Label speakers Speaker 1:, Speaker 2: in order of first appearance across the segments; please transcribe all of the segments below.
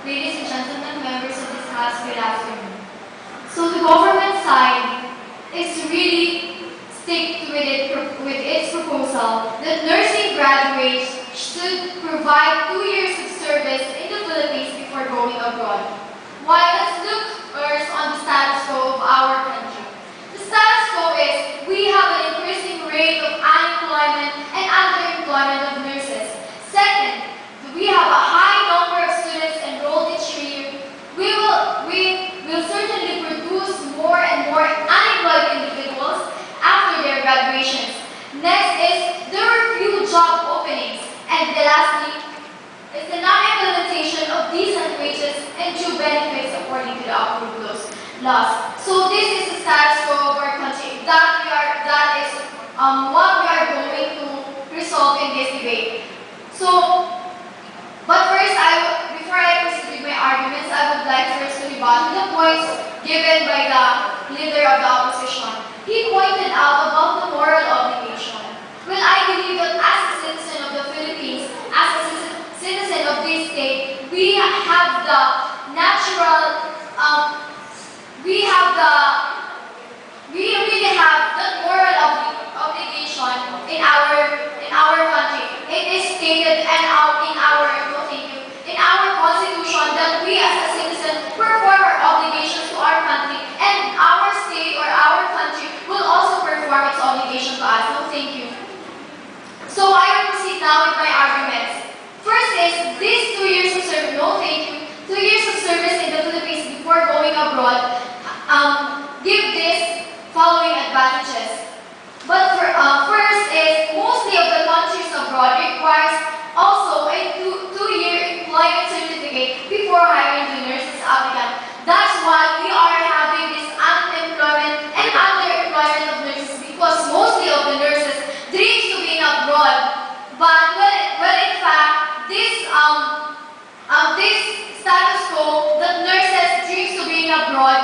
Speaker 1: ladies and gentlemen, members of this House, good afternoon. So the government side is to really stick with its proposal that nursing graduates should provide 2 years of service in the Philippines before going abroad. Why? Let's look first on the status quo of our country. The status quo is we have an increasing rate of unemployment and underemployment of nurses. Second, we have a high number of students enrolled each year. We will certainly produce more and more unemployed individuals after their graduations. Next is there are few job openings. And lastly is the non-implementation of decent wages and due benefits according to the approved laws. So this is the status quo of our country. That is what we are going to resolve in this debate. So, but first, before I proceed with my arguments, I would like first to rebut the points given by the leader of the opposition. He pointed out about the moral obligation. Well, I believe that as a citizen of the Philippines, as a citizen of this state, we have the natural, we have the, we really have the moral obligation in our country. It is stated and in our constitution that we as a citizen perform our obligations to our country, and our state or our country will also perform its obligation to us. So thank you. So I will proceed now with my arguments. First is these 2 years of service. No, thank you. 2 years of service in the Philippines before going abroad give this following advantages. But first is mostly of the countries abroad requires also a two-year employment certificate before hiring the nurses applicant. That's why we are having this unemployment and underemployment of nurses, because mostly of the nurses dreams to be in abroad. But well in fact, this status quo that nurses dreams to be in abroad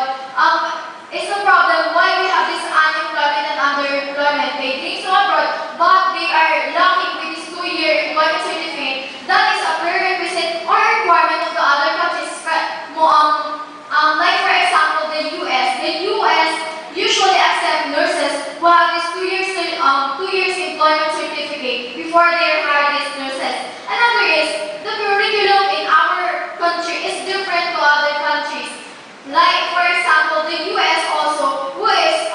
Speaker 1: is the problem why we have this unemployment and underemployment. They dream to abroad, but they are lacking with this 2-year employment certificate. That is a prerequisite or requirement of the other countries. Like for example, the U.S. The U.S. usually accept nurses who have this 2 years employment certificate before they hire these nurses. Another is the curriculum in our country is different to other countries. Like for example, the U.S. also, who is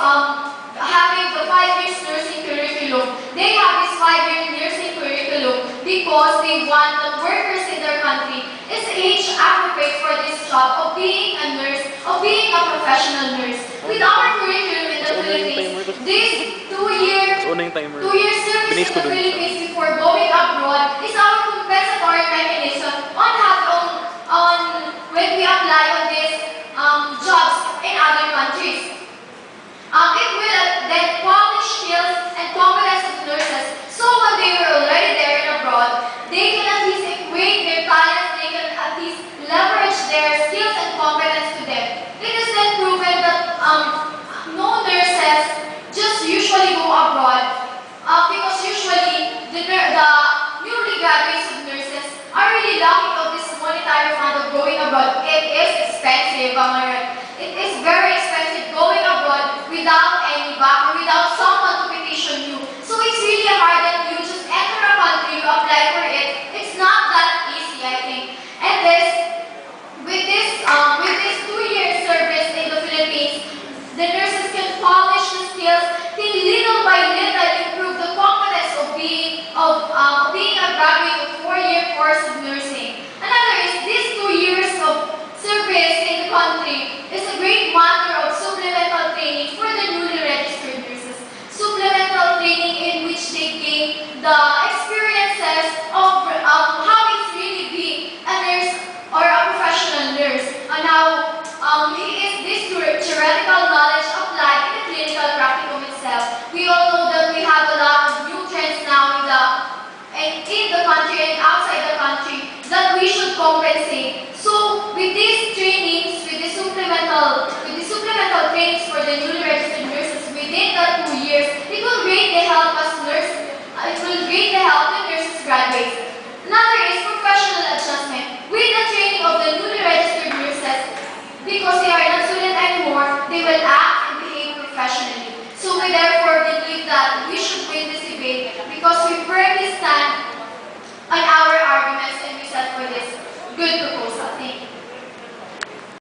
Speaker 1: having the 5 years nursing curriculum. They have this 5-year nursing curriculum because they want the workers in their country is age appropriate for this job of being a nurse, of being a professional nurse. With our curriculum in the Philippines, this 2-year service in the Philippines before going abroad is our compensatory mechanism on when we apply on this jobs in other countries. It will then polish skills and competence of nurses, so when they were already there and abroad, they can at least equate their talents, they can at least leverage their skills and competence to them. It is then proven that no nurses just usually go abroad because usually the newly graduates of nurses are really lacking of this monetary fund of going abroad. It is expensive, am I right? It is very expensive going abroad without any backer, without someone to petition you. So it's really hard that you just enter a country, you apply for it. It's not that easy, I think. And with this 2-year service in the Philippines, the nurses can polish the skills, till little by little improve the competence of being a graduate of 4-year course of nursing. Another is these 2 years of service in the country is a great matter of supplemental training for the newly registered nurses. Supplemental training in which they gain the experiences of how it's really being a nurse or a professional nurse, and how this theoretical knowledge applied in the clinical practicum itself. We all know that we have a lot of new trends now in the country and outside the country that we should compensate. So with these trainings, with the supplemental trainings for the newly registered nurses within the 2 years, it will greatly help us it will greatly help the nurses graduates. Another is professional adjustment. With the training of the newly they will act and behave professionally. So we therefore believe that we should win this debate because we firmly stand on our arguments and we stand for this good proposal.